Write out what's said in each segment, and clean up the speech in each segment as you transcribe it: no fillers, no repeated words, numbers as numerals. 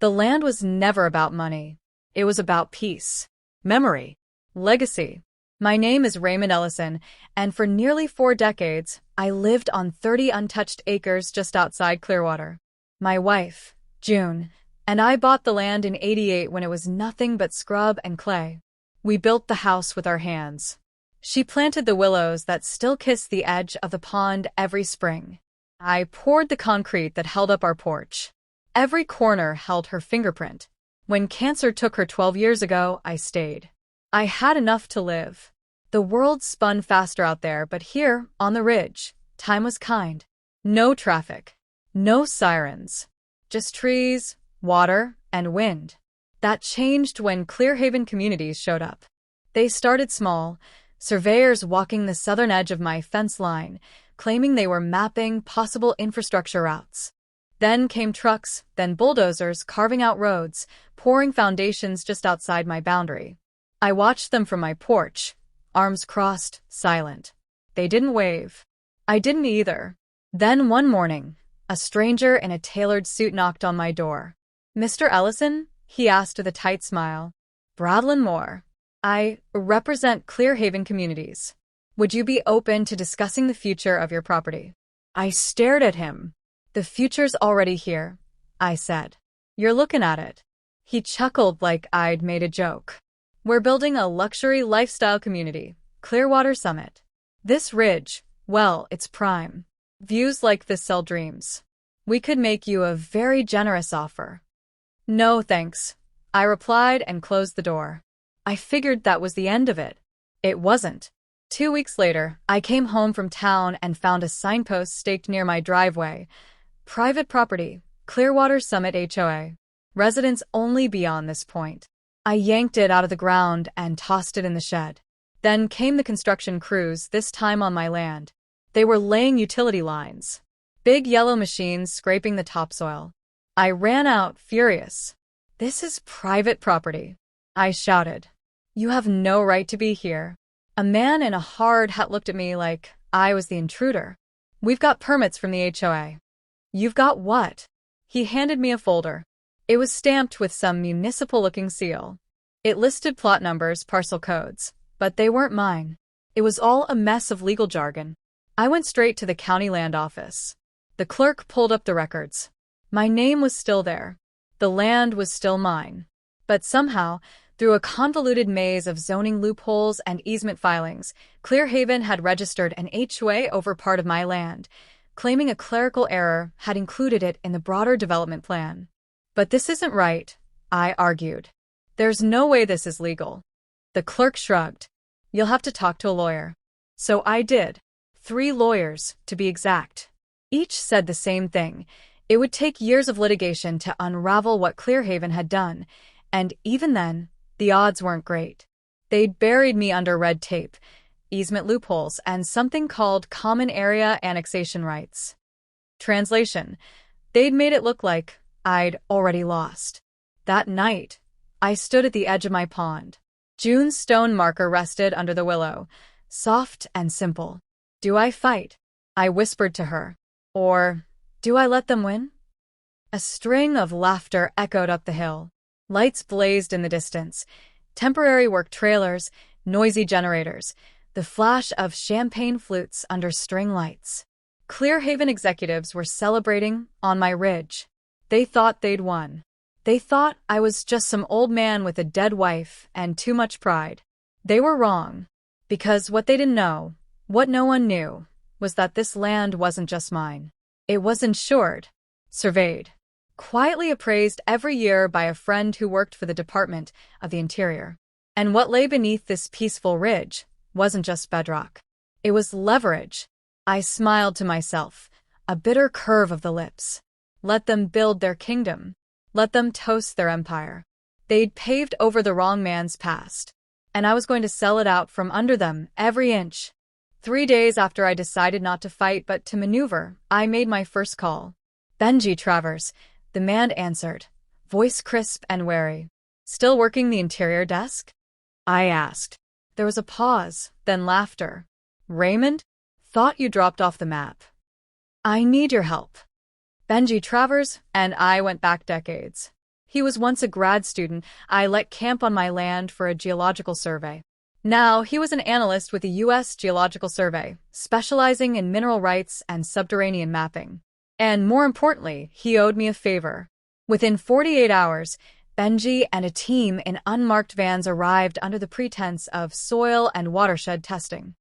The land was never about money. It was about peace, memory, legacy. My name is Raymond Ellison, and for nearly 4 decades, I lived on 30 untouched acres just outside Clearwater. My wife, June, and I bought the land in '88 when it was nothing but scrub and clay. We built the house with our hands. She planted the willows that still kiss the edge of the pond every spring. I poured the concrete that held up our porch. Every corner held her fingerprint. When cancer took her 12 years ago, I stayed. I had enough to live. The world spun faster out there, but here, on the ridge, time was kind. No traffic. No sirens. Just trees, water, and wind. That changed when Clearhaven communities showed up. They started small, surveyors walking the southern edge of my fence line, claiming they were mapping possible infrastructure routes. Then came trucks, then bulldozers carving out roads, pouring foundations just outside my boundary. I watched them from my porch, arms crossed, silent. They didn't wave. I didn't either. Then one morning, a stranger in a tailored suit knocked on my door. "Mr. Ellison?" he asked with a tight smile. "Bradlin Moore. I represent Clearhaven communities. Would you be open to discussing the future of your property?" I stared at him. "The future's already here," I said. "You're looking at it." He chuckled like I'd made a joke. "We're building a luxury lifestyle community, Clearwater Summit. This ridge, well, it's prime. Views like this sell dreams. We could make you a very generous offer." "No, thanks," I replied and closed the door. I figured that was the end of it. It wasn't. 2 weeks later, I came home from town and found a signpost staked near my driveway. "Private property, Clearwater Summit HOA. Residents only beyond this point." I yanked it out of the ground and tossed it in the shed. Then came the construction crews, this time on my land. They were laying utility lines. Big yellow machines scraping the topsoil. I ran out, furious. "This is private property," I shouted. "You have no right to be here." A man in a hard hat looked at me like I was the intruder. "We've got permits from the HOA." "You've got what?" He handed me a folder. It was stamped with some municipal-looking seal. It listed plot numbers, parcel codes, but they weren't mine. It was all a mess of legal jargon. I went straight to the county land office. The clerk pulled up the records. My name was still there. The land was still mine. But somehow, through a convoluted maze of zoning loopholes and easement filings, Clearhaven had registered an HOA over part of my land, claiming a clerical error had included it in the broader development plan. "But this isn't right," I argued. "There's no way this is legal." The clerk shrugged. "You'll have to talk to a lawyer." So I did. 3 lawyers, to be exact. Each said the same thing. It would take years of litigation to unravel what Clearhaven had done, and even then, the odds weren't great. They'd buried me under red tape, easement loopholes, and something called common area annexation rights. Translation: they'd made it look like I'd already lost. That night, I stood at the edge of my pond. June's stone marker rested under the willow, soft and simple. "Do I fight?" I whispered to her. "Or do I let them win?" A string of laughter echoed up the hill. Lights blazed in the distance. Temporary work trailers, noisy generators, the flash of champagne flutes under string lights. Clearhaven executives were celebrating on my ridge. They thought they'd won. They thought I was just some old man with a dead wife and too much pride. They were wrong. Because what they didn't know, what no one knew, was that this land wasn't just mine. It was insured, surveyed, quietly appraised every year by a friend who worked for the Department of the Interior. And what lay beneath this peaceful ridge wasn't just bedrock. It was leverage. I smiled to myself, a bitter curve of the lips. Let them build their kingdom. Let them toast their empire. They'd paved over the wrong man's past, and I was going to sell it out from under them every inch. 3 days after I decided not to fight but to maneuver, I made my first call. "Benji Travers," the man answered, voice crisp and wary. "Still working the interior desk?" I asked. There was a pause, then laughter. "Raymond? Thought you dropped off the map." "I need your help." Benji Travers and I went back decades. He was once a grad student I let camp on my land for a geological survey. Now, he was an analyst with the U.S. Geological Survey, specializing in mineral rights and subterranean mapping. And more importantly, he owed me a favor. Within 48 hours, Benji and a team in unmarked vans arrived under the pretense of soil and watershed testing.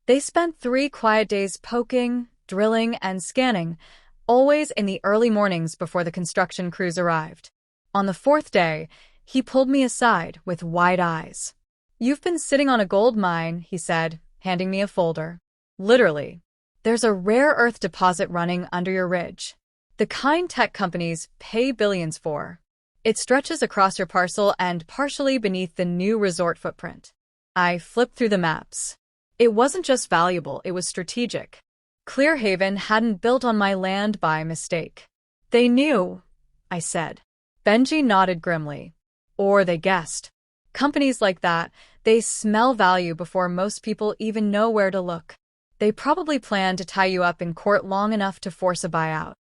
They spent 3 quiet days poking, drilling, and scanning, always in the early mornings before the construction crews arrived. On the 4th day, he pulled me aside with wide eyes. "You've been sitting on a gold mine," he said, handing me a folder. "Literally. There's a rare earth deposit running under your ridge. The kind tech companies pay billions for. It stretches across your parcel and partially beneath the new resort footprint." I flipped through the maps. It wasn't just valuable, it was strategic. Clearhaven hadn't built on my land by mistake. "They knew," I said. Benji nodded grimly. "Or they guessed. Companies like that, they smell value before most people even know where to look. They probably plan to tie you up in court long enough to force a buyout."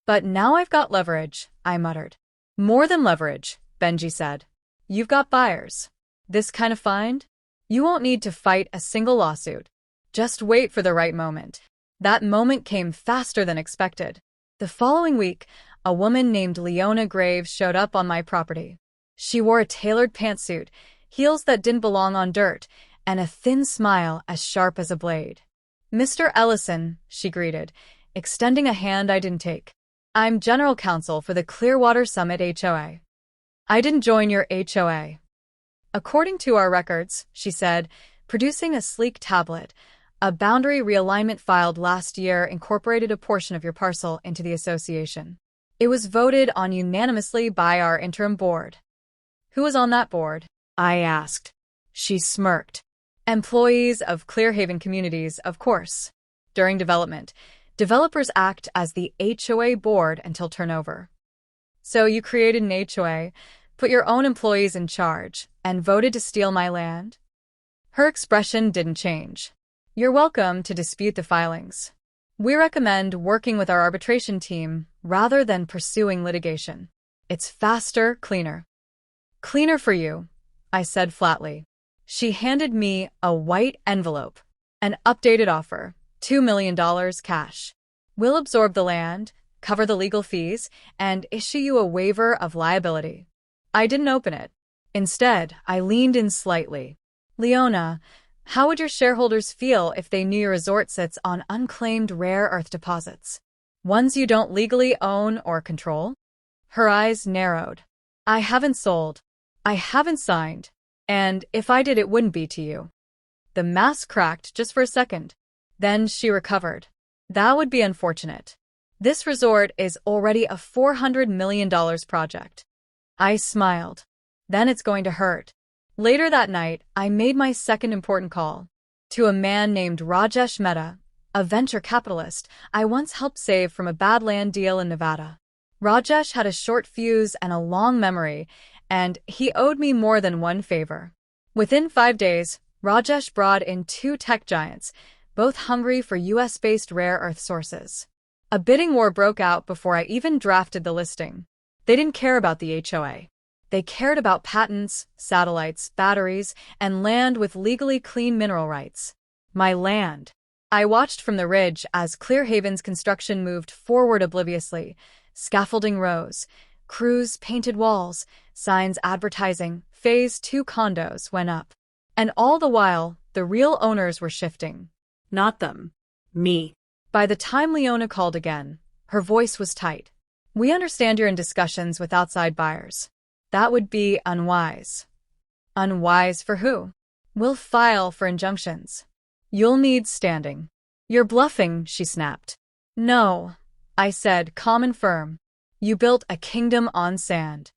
"But now I've got leverage," I muttered. "More than leverage," Benji said. "You've got buyers. This kind of find? You won't need to fight a single lawsuit. Just wait for the right moment." That moment came faster than expected. The following week, a woman named Leona Graves showed up on my property. She wore a tailored pantsuit, heels that didn't belong on dirt, and a thin smile as sharp as a blade. "Mr. Ellison," she greeted, extending a hand I didn't take. "I'm general counsel for the Clearwater Summit HOA. I didn't join your HOA." "According to our records," she said, producing a sleek tablet, "a boundary realignment filed last year incorporated a portion of your parcel into the association. It was voted on unanimously by our interim board." "Who was on that board?" I asked. She smirked. "Employees of Clearhaven Communities, of course. During development, developers act as the HOA board until turnover. So you created an HOA, put your own employees in charge, and voted to steal my land?" Her expression didn't change. "You're welcome to dispute the filings. We recommend working with our arbitration team rather than pursuing litigation. It's faster, cleaner." "Cleaner for you," I said flatly. She handed me a white envelope. "An updated offer, $2 million cash. We'll absorb the land, cover the legal fees, and issue you a waiver of liability." I didn't open it. Instead, I leaned in slightly. "Leona, how would your shareholders feel if they knew your resort sits on unclaimed rare earth deposits? Ones you don't legally own or control?" Her eyes narrowed. "I haven't sold. I haven't signed. And if I did, it wouldn't be to you." The mask cracked just for a second. Then she recovered. "That would be unfortunate. This resort is already a $400 million project." I smiled. "Then it's going to hurt." Later that night, I made my second important call. To a man named Rajesh Mehta, a venture capitalist I once helped save from a bad land deal in Nevada. Rajesh had a short fuse and a long memory, and he owed me more than one favor. Within 5 days, Rajesh brought in 2 tech giants, both hungry for US-based rare earth sources. A bidding war broke out before I even drafted the listing. They didn't care about the HOA. They cared about patents, satellites, batteries, and land with legally clean mineral rights. My land. I watched from the ridge as Clearhaven's construction moved forward obliviously. Scaffolding rose, crews painted walls, signs advertising Phase 2 condos went up. And all the while, the real owners were shifting. Not them. Me. By the time Leona called again, her voice was tight. "We understand you're in discussions with outside buyers. That would be unwise." "Unwise for who?" "We'll file for injunctions. You'll need standing." "You're bluffing," she snapped. "No," I said, calm and firm. "You built a kingdom on sand."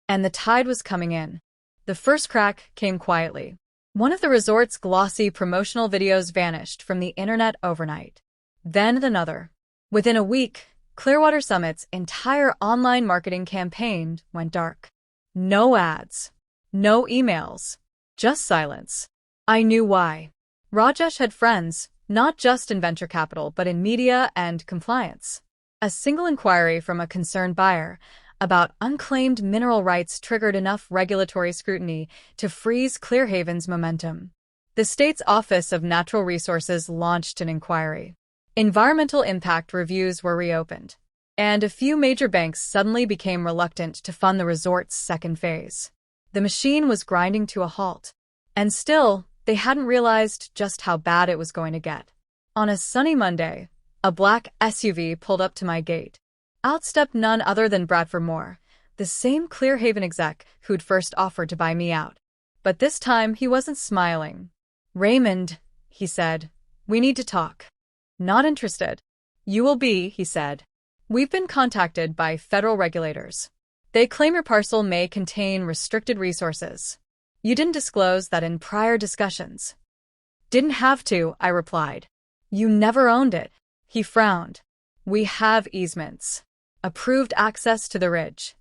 And the tide was coming in. The first crack came quietly. One of the resort's glossy promotional videos vanished from the internet overnight. Then another. Within a week, Clearwater Summit's entire online marketing campaign went dark. No ads. No emails. Just silence. I knew why. Rajesh had friends, not just in venture capital, but in media and compliance. A single inquiry from a concerned buyer, about unclaimed mineral rights triggered enough regulatory scrutiny to freeze Clearhaven's momentum. The state's Office of Natural Resources launched an inquiry. Environmental impact reviews were reopened, and a few major banks suddenly became reluctant to fund the resort's second phase. The machine was grinding to a halt, and still, they hadn't realized just how bad it was going to get. On a sunny Monday, a black SUV pulled up to my gate. Out stepped none other than Bradford Moore, the same Clearhaven exec who'd first offered to buy me out. But this time, he wasn't smiling. "Raymond," he said, "we need to talk." "Not interested." "You will be," he said. "We've been contacted by federal regulators. They claim your parcel may contain restricted resources. You didn't disclose that in prior discussions." "Didn't have to," I replied. "You never owned it." He frowned. "We have easements. Approved access to the ridge.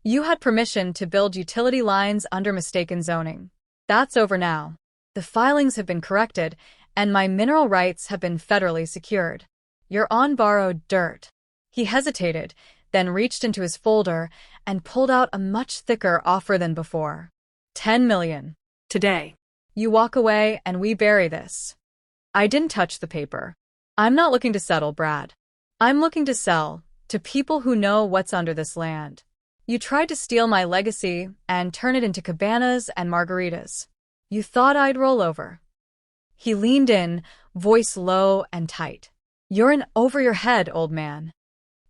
You had permission to build utility lines under mistaken zoning. That's over now. The filings have been corrected, and my mineral rights have been federally secured. You're on borrowed dirt." He hesitated, then reached into his folder and pulled out a much thicker offer than before. $10 million. Today. You walk away and we bury this. I didn't touch the paper. I'm not looking to settle, Brad. I'm looking to sell to people who know what's under this land. You tried to steal my legacy and turn it into cabanas and margaritas. You thought I'd roll over. He leaned in, voice low and tight. "You're in over your head, old man."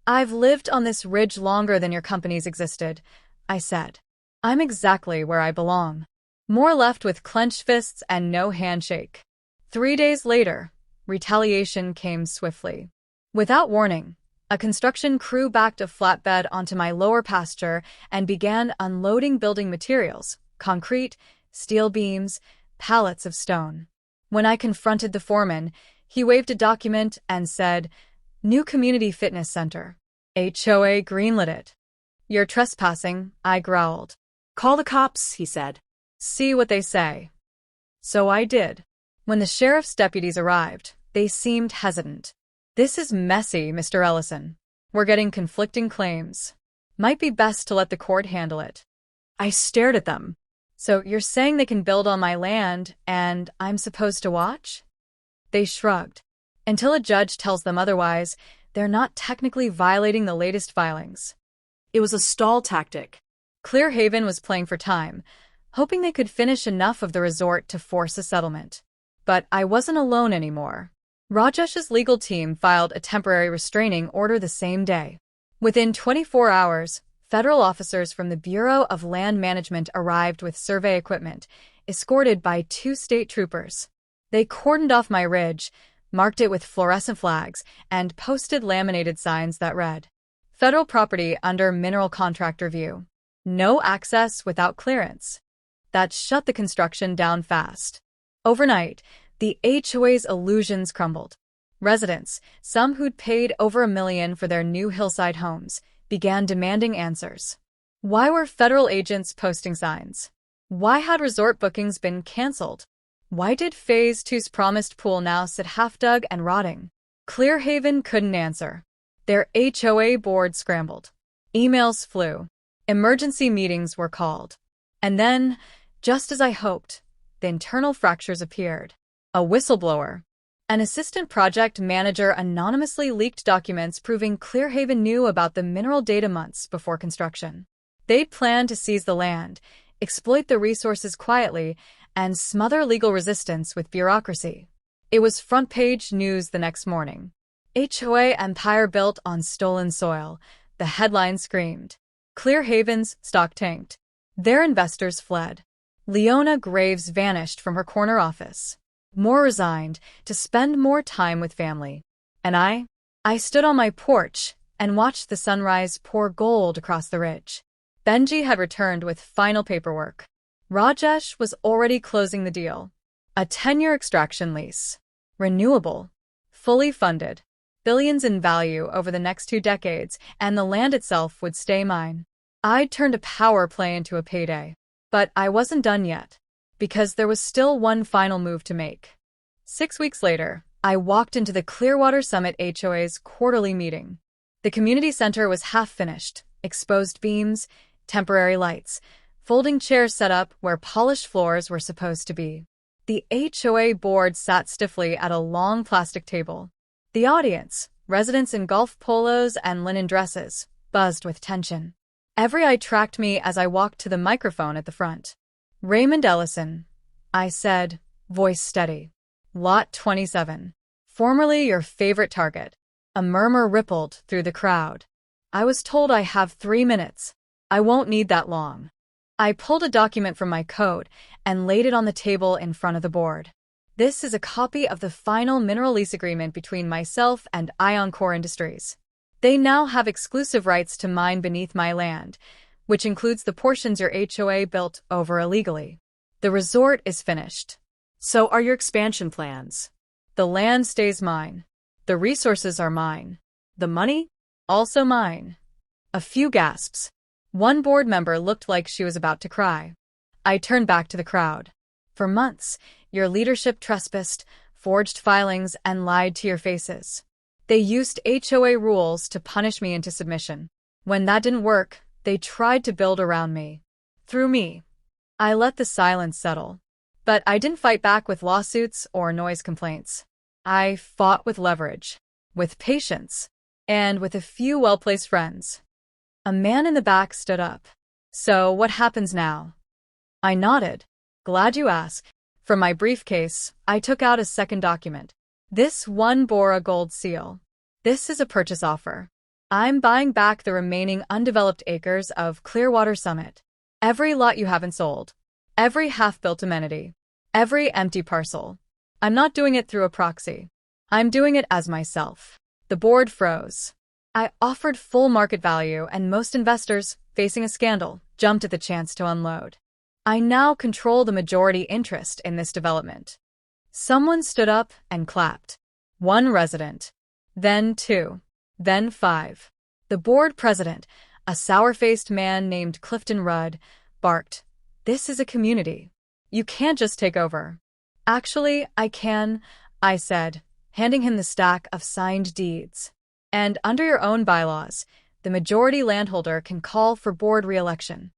"I've lived on this ridge longer than your company's existed," I said. "I'm exactly where I belong." Moore left with clenched fists and no handshake. 3 days later, retaliation came swiftly. Without warning, a construction crew backed a flatbed onto my lower pasture and began unloading building materials: concrete, steel beams, pallets of stone. When I confronted the foreman, he waved a document and said, "New Community Fitness Center. HOA greenlit it." "You're trespassing," I growled. "Call the cops," he said. "See what they say." So I did. When the sheriff's deputies arrived, they seemed hesitant. "This is messy, Mr. Ellison. We're getting conflicting claims. Might be best to let the court handle it." I stared at them. "So you're saying they can build on my land and I'm supposed to watch?" They shrugged. "Until a judge tells them otherwise, they're not technically violating the latest filings." It was a stall tactic. Clearhaven was playing for time, hoping they could finish enough of the resort to force a settlement. But I wasn't alone anymore. Rajesh's legal team filed a temporary restraining order the same day. Within 24 hours, federal officers from the Bureau of Land Management arrived with survey equipment, escorted by 2 state troopers. They cordoned off my ridge, marked it with fluorescent flags, and posted laminated signs that read, "Federal property under mineral contract review. No access without clearance." That shut the construction down fast. Overnight, the HOA's illusions crumbled. Residents, some who'd paid over $1 million for their new hillside homes, began demanding answers. Why were federal agents posting signs? Why had resort bookings been canceled? Why did Phase 2's promised pool now sit half-dug and rotting? Clearhaven couldn't answer. Their HOA board scrambled. Emails flew. Emergency meetings were called. And then, just as I hoped, the internal fractures appeared. A whistleblower. An assistant project manager anonymously leaked documents proving Clearhaven knew about the mineral data months before construction. They'd planned to seize the land, exploit the resources quietly, and smother legal resistance with bureaucracy. It was front-page news the next morning. HOA empire built on stolen soil, the headline screamed. Clearhaven's stock tanked. Their investors fled. Leona Graves vanished from her corner office. Moore resigned to spend more time with family. And I stood on my porch and watched the sunrise pour gold across the ridge. Benji had returned with final paperwork. Rajesh was already closing the deal. A 10-year extraction lease. Renewable. Fully funded. Billions in value over the next 2 decades, and the land itself would stay mine. I'd turned a power play into a payday. But I wasn't done yet, because there was still one final move to make. 6 weeks later, I walked into the Clearwater Summit HOA's quarterly meeting. The community center was half finished, exposed beams, temporary lights, folding chairs set up where polished floors were supposed to be. The HOA board sat stiffly at a long plastic table. The audience, residents in golf polos and linen dresses, buzzed with tension. Every eye tracked me as I walked to the microphone at the front. "Raymond Ellison," I said, voice steady. "Lot 27. Formerly your favorite target." A murmur rippled through the crowd. "I was told I have 3 minutes. I won't need that long." I pulled a document from my coat and laid it on the table in front of the board. "This is a copy of the final mineral lease agreement between myself and Core Industries. They now have exclusive rights to mine beneath my land, which includes the portions your HOA built over illegally. The resort is finished. So are your expansion plans. The land stays mine. The resources are mine. The money? Also mine." A few gasps. One board member looked like she was about to cry. I turned back to the crowd. "For months, your leadership trespassed, forged filings, and lied to your faces. They used HOA rules to punish me into submission. When that didn't work, they tried to build around me. Through me." I let the silence settle. But I didn't fight back with lawsuits or noise complaints. I fought with leverage, with patience, and with a few well-placed friends. A man in the back stood up. "So what happens now?" I nodded. "Glad you asked." From my briefcase, I took out a second document. This one bore a gold seal. "This is a purchase offer. I'm buying back the remaining undeveloped acres of Clearwater Summit. Every lot you haven't sold. Every half-built amenity. Every empty parcel. I'm not doing it through a proxy. I'm doing it as myself." The board froze. I offered full market value, and most investors, facing a scandal, jumped at the chance to unload. I now control the majority interest in this development. Someone stood up and clapped. One resident. Then 2. Then 5. The board president, a sour-faced man named Clifton Rudd, barked, "This is a community. You can't just take over." "Actually, I can," I said, handing him the stack of signed deeds. "And under your own bylaws, the majority landholder can call for board re-election."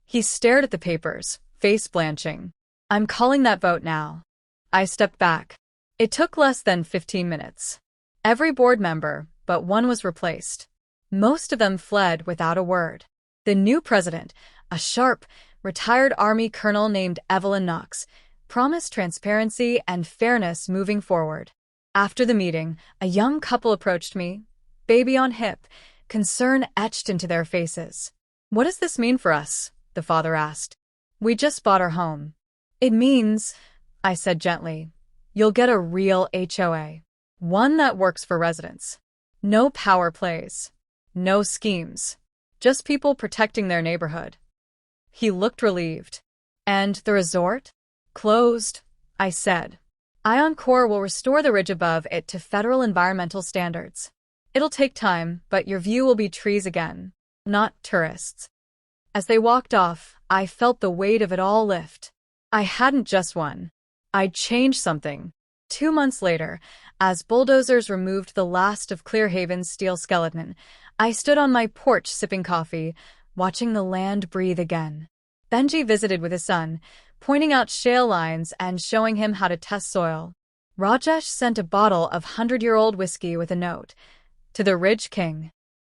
He stared at the papers, face blanching. "I'm calling that vote now." I stepped back. It took less than 15 minutes. Every board member but one was replaced. Most of them fled without a word. The new president, a sharp, retired Army colonel named Evelyn Knox, promised transparency and fairness moving forward. After the meeting, a young couple approached me, baby on hip, concern etched into their faces. "What does this mean for us?" the father asked. "We just bought our home." "It means," I said gently, "you'll get a real HOA. One that works for residents. No power plays. No schemes. Just people protecting their neighborhood." He looked relieved. "And the resort?" "Closed," I said. Core will restore the ridge above it to federal environmental standards. It'll take time, but your view will be trees again, not tourists." As they walked off, I felt the weight of it all lift. I hadn't just won. I'd changed something. 2 months later, as bulldozers removed the last of Clearhaven's steel skeleton, I stood on my porch sipping coffee, watching the land breathe again. Benji visited with his son, pointing out shale lines and showing him how to test soil. Rajesh sent a bottle of 100-year-old whiskey with a note, "To the Ridge King."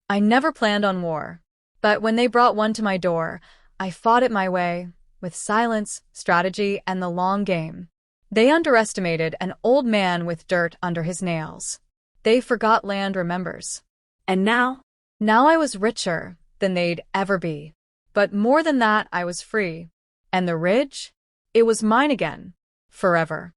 I never planned on war, but when they brought one to my door, I fought it my way, with silence, strategy, and the long game. They underestimated an old man with dirt under his nails. They forgot land remembers. And now? Now I was richer than they'd ever be. But more than that, I was free. And the ridge? It was mine again. Forever.